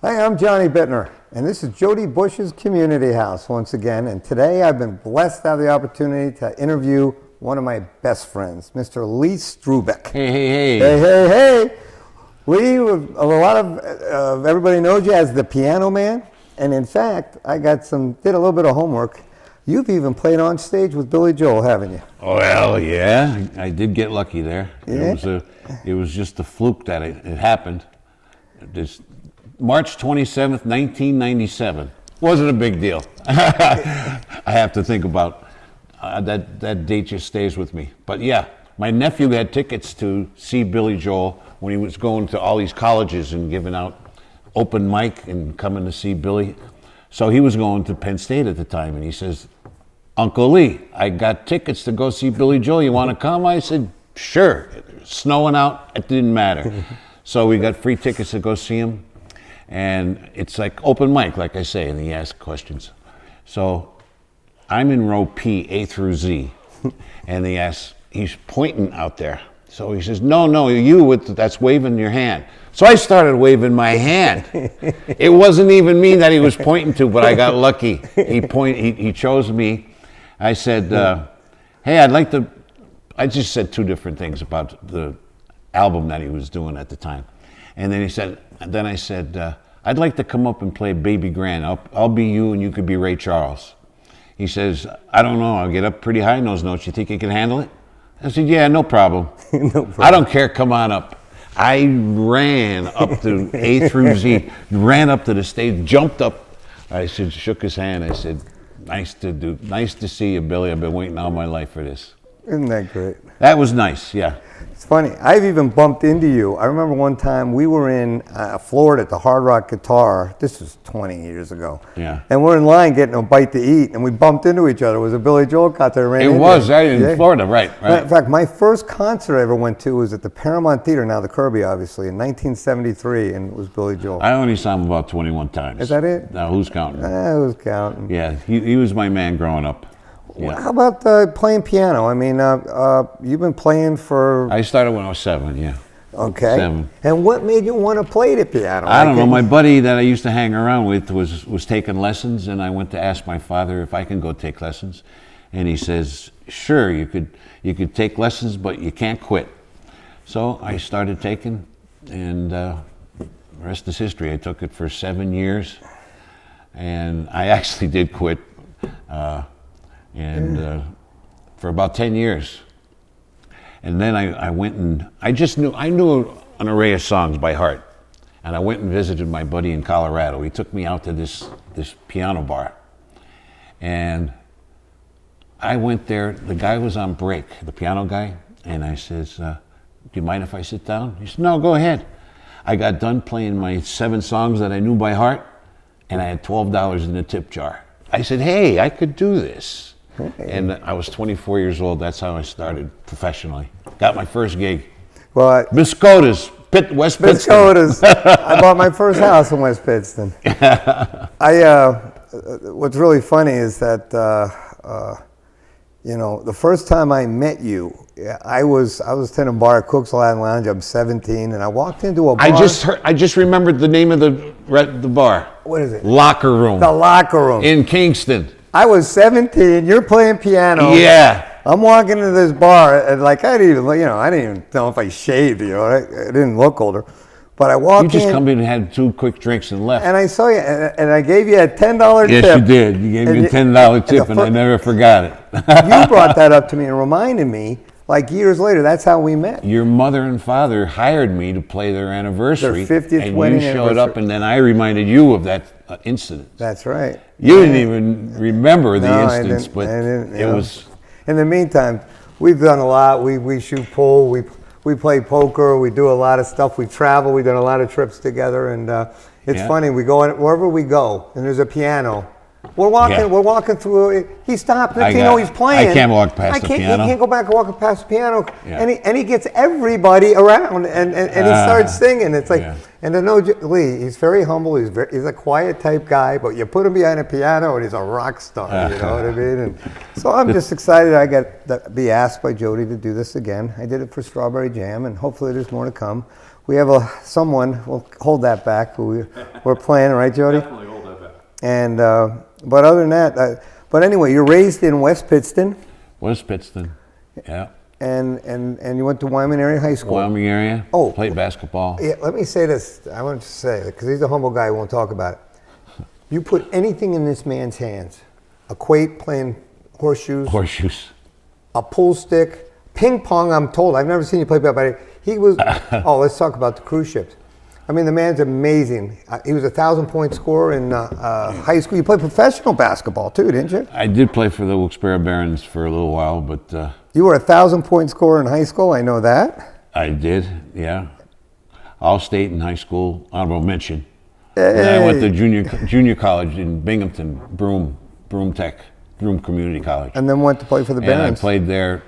Hi, I'm Johnny Bittner, and this is Jody Bush's Community House once again. And today I've been blessed to have the opportunity to interview one of my best friends, Mr. Lee Strubeck. Hey, hey, hey. Hey, hey, hey. Lee, a lot of everybody knows you as the Piano Man. And in fact, I did a little bit of homework. You've even played on stage with Billy Joel, haven't you? Well, yeah, I did get lucky there. Yeah? It was just a fluke that it happened. This March 27th, 1997. Wasn't a big deal. I have to think about that date just stays with me. But yeah, my nephew had tickets to see Billy Joel when he was going to all these colleges and giving out open mic and coming to see Billy. So he was going to Penn State at the time, and he says, "Uncle Lee, I got tickets to go see Billy Joel. You want to come?" I said, "Sure." Snowing out, it didn't matter. So we got free tickets to go see him. And it's like open mic, like I say, and he asks questions. So I'm in row P, A through Z, and he's pointing out there. So he says, no, you that's waving your hand. So I started waving my hand. It wasn't even me that he was pointing to, but I got lucky. He chose me. I said, hey, I just said two different things about the album that he was doing at the time. And then I said, I'd like to come up and play Baby Grand. I'll be you and you could be Ray Charles. He says, I don't know, I'll get up pretty high in those notes. You think you can handle it? I said, yeah, no problem. No problem. I don't care, come on up. I ran up to A through Z, ran up to the stage, jumped up. I said, shook his hand. I said, nice to see you, Billy. I've been waiting all my life for this. Isn't that great? That was nice, yeah. It's funny. I've even bumped into you. I remember one time we were in Florida at the Hard Rock Guitar. This was 20 years ago. Yeah. And we're in line getting a bite to eat, and we bumped into each other. It was a Billy Joel concert. It was in Florida, right. In fact, my first concert I ever went to was at the Paramount Theater, now the Kirby, obviously, in 1973, and it was Billy Joel. I only saw him about 21 times. Is that it? Now, who's counting? Who's counting? Yeah, he was my man growing up. Yeah. How about playing piano? I mean, you've been playing for... I started when I was 7, yeah. Okay. 7. And what made you want to play the piano? I don't know. My buddy that I used to hang around with was taking lessons, and I went to ask my father if I can go take lessons. And he says, sure, you could take lessons, but you can't quit. So I started taking, and the rest is history. I took it for 7 years, and I actually did quit. For about 10 years. And then I went and I knew an array of songs by heart. And I went and visited my buddy in Colorado. He took me out to this piano bar. And I went there, the guy was on break, the piano guy, and I says, do you mind if I sit down? He said, no, go ahead. I got done playing my 7 songs that I knew by heart, and I had $12 in the tip jar. I said, hey, I could do this. And I was 24 years old. That's how I started professionally. Got my first gig. Well, Biscottas, West Pittston. Biscottas. I bought my first house in West Pittston. What's really funny is that, the first time I met you, I was attending a bar at Cook's Latin Lounge. I'm 17, and I walked into a bar. I just remembered the name of the bar. What is it? Locker Room. The Locker Room. In Kingston. I was 17. You're playing piano. Yeah. I'm walking into this bar, and I didn't even know if I shaved. I didn't look older, but I walked in. You just come in and had 2 quick drinks and left. And I saw you, and I gave you a $10 tip. Yes, you did. You gave me a $10 tip, and I never forgot it. You brought that up to me and reminded me, like years later, that's how we met. Your mother and father hired me to play their anniversary. Their 50th and wedding you showed anniversary. up, and then I reminded you of that incident. That's right. You didn't even remember the instance, but it was... In the meantime, we've done a lot. We shoot pool, we play poker, we do a lot of stuff. We travel, we've done a lot of trips together, and it's funny. We go wherever we go, and there's a piano. We're walking through. He stopped. He's playing. I can't walk past the piano. He can't go back and walk past the piano. Yeah. And he gets everybody around, and he starts singing. It's like, and to know Lee, he's very humble. He's a quiet type guy, but you put him behind a piano, and he's a rock star. You know what I mean? And so I'm just excited. I got to be asked by Jody to do this again. I did it for Strawberry Jam, and hopefully there's more to come. We have someone, we'll hold that back, who we're playing, right, Jody? Definitely hold that back. And but other than that, but anyway, you're raised in West Pittston, West Pittston. Yeah. and you went to Wyoming Area High School. Wyoming area. Oh. Played basketball. Yeah, let me say this. I want to say because he's a humble guy, he won't talk about it. You put anything in this man's hands, a quate playing horseshoes, Horseshoes. a pool stick, ping pong. I'm told I've never seen you play, but he was. Oh, let's talk about the cruise ships. I mean, the man's amazing. He was a 1,000-point scorer in high school. You played professional basketball too, didn't you? I did play for the Wilkes-Barre Barons for a little while, but You were a 1,000-point scorer in high school. I know that. I did, yeah. All-state in high school, honorable mention. And I went to junior college in Binghamton, Broome Community College. And then went to play for the And I Barons. played there,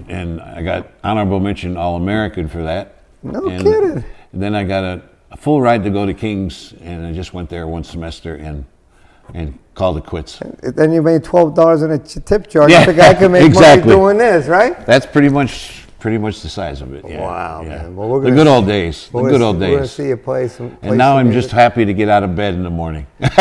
and I got honorable mention All-American for that. No And kidding. then I got a full ride to go to King's, and I just went there one semester and called it quits. Then you made $12 in a tip jar. Yeah, You think I can make exactly. money doing this, right? That's pretty much the size of it. Yeah, Wow, yeah. man. Well, we're the gonna good see- old days. The good old We're gonna days. see you play some. And now I'm just happy to get out of bed in the morning. Well,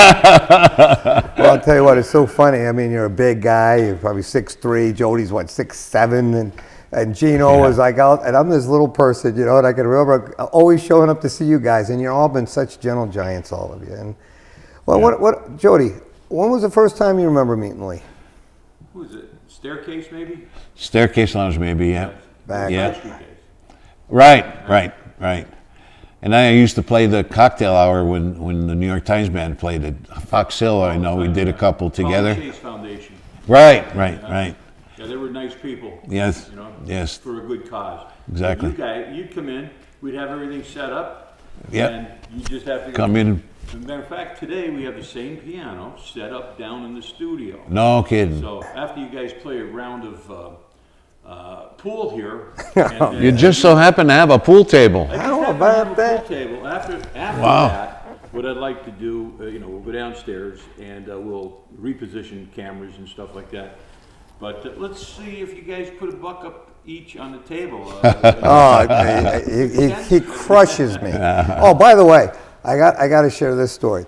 I'll tell you what, it's so funny. I mean, you're a big guy. You're probably 6'3". Jody's what, 6'7", and Gino was like out, and I'm this little person, you know. And I can remember always showing up to see you guys, and you've all been such gentle giants, all of you. And well, what, Jody? When was the first time you remember meeting Lee? Who is it? Staircase, maybe? Staircase Lounge, maybe, yeah. Back. High Yeah. Street days. Right. And I used to play the cocktail hour when the New York Times band played at Fox Hill. I know we did a couple together. Chase Foundation. Right. Yeah, they were nice people. Yes, You know, yes. for a good cause. Exactly. You guys, you'd come in, we'd have everything set up. Yep. And you just have to Come in. As a matter of fact, today we have the same piano set up down in the studio. No kidding. So after you guys play a round of pool here, and, You just so happen to have a pool table. I just How happen to about have a that? pool table. After Wow. that, what I'd like to do, we'll go downstairs and we'll reposition cameras and stuff like that. But let's see if you guys put $1 up each on the table. Oh, he crushes me. Oh, by the way, I got to share this story.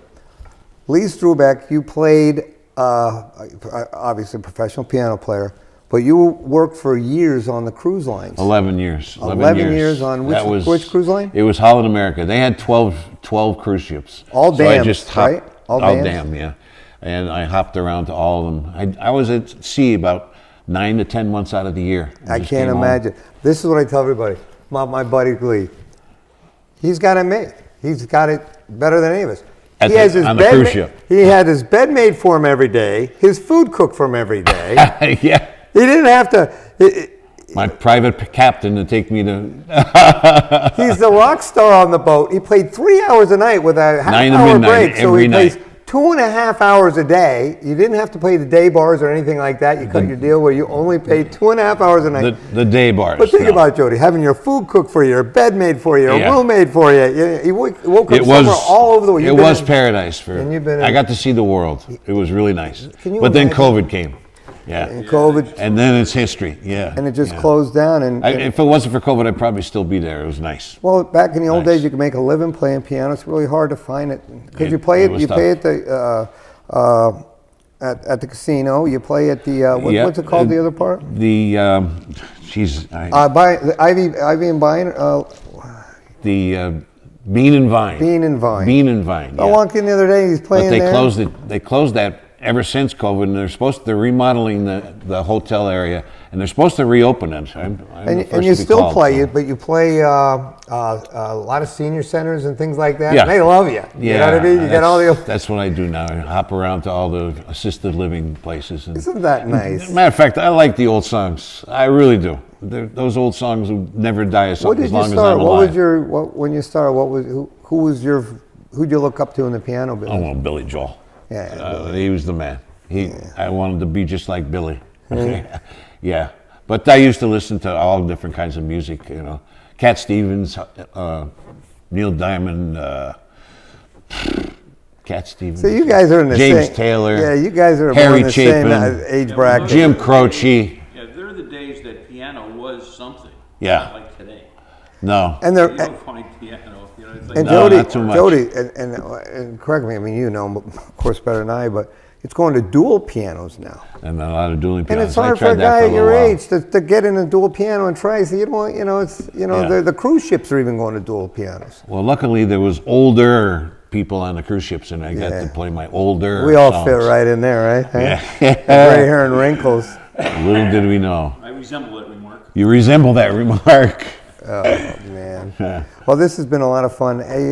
Lee Strubeck, you played, obviously a professional piano player, but you worked for years on the cruise lines. 11 years. 11 years on which cruise line? It was Holland America. They had 12 cruise ships. All So I dams, just hopped, right? All all dams? dam, yeah. And I hopped around to all of them. I was at sea about 9 to 10 months out of the year. I just can't came home. imagine. This is what I tell everybody. My buddy Lee, he's got it made. He's got it better than any of us. On the bed cruise ship. He had his bed made for him every day, his food cooked for him every day. Yeah. He didn't have to. My private captain to take me to He's the rock star on the boat. He played 3 hours a night with a 9 to half-hour midnight break. So he every plays night. 2.5 hours a day. You didn't have to play the day bars or anything like that. You cut your deal where you only paid 2.5 hours a night. the day bars. But think no. about it, Jody, having your food cooked for you, your bed made for you, Yeah. a room made for you. You woke up It somewhere was all over the world. It You've been was in- paradise for. And you've been I in- got to see the world. It was really nice. Can you But then imagine? COVID came. Yeah. in COVID, And then it's history. Yeah. and it just yeah. closed down. And If it wasn't for COVID, I'd probably still be there. It was nice. well, back in the old Nice. days, you could make a living playing piano. It's really hard to find it because It- you play it it. was You play tough. at the casino. You play at the Yeah. what's it called? The other part? The The Ivy and Vine. Bean and Vine. Bean and Vine. Bean and Vine. I Yeah. walked in the other day. He's playing But they there. closed it. They closed that ever since COVID, and they're remodeling the hotel area, and they're supposed to reopen it. I'm the And first you to be still called, play so. it, but you play a lot of senior centers and things like that. Yeah. And they love you. Yeah, You know what I mean? You get all the. That's what I do now. I hop around to all the assisted living places. And, Isn't that nice? matter of fact, I like the old songs. I really do. Those old songs will never die as What long did you as start? I'm What alive. was your when you started? What was who was your who'd you look up to in the piano business? Oh, well, Billy Joel. Yeah, He was the man. I wanted to be just like Billy. Yeah. But I used to listen to all different kinds of music, Cat Stevens, Neil Diamond, Cat Stevens. So you guys are in the James same. Taylor. Yeah, you guys are Harry more in the same Chapin, age bracket. Jim Croce. Yeah, there are the days that piano was something. Yeah. Not like today. No. And You they're don't find piano. And No, Jody, not too much. Jody, and correct me. I mean, you know, of course, better than I, but it's going to dual pianos now. And a lot of dueling And pianos. it's I hard for tried a that guy for at your little while. age to get in a dual piano and try. So you don't, you know, it's you know Yeah. the cruise ships are even going to dual pianos. Well, luckily there was older people on the cruise ships, and I got Yeah. to play my older. We all songs. fit right in there, right? Yeah. Gray hair and wrinkles. Little did we know. I resemble that remark. You resemble that remark. Oh man. Well, this has been a lot of fun. Hey,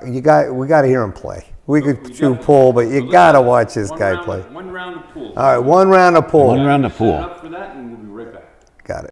we got to hear him play. We could chew pool, but you got to watch this guy play. One round of pool. All right, one round of pool. One round of Set pool. up for that, and we'll be right back. Got it.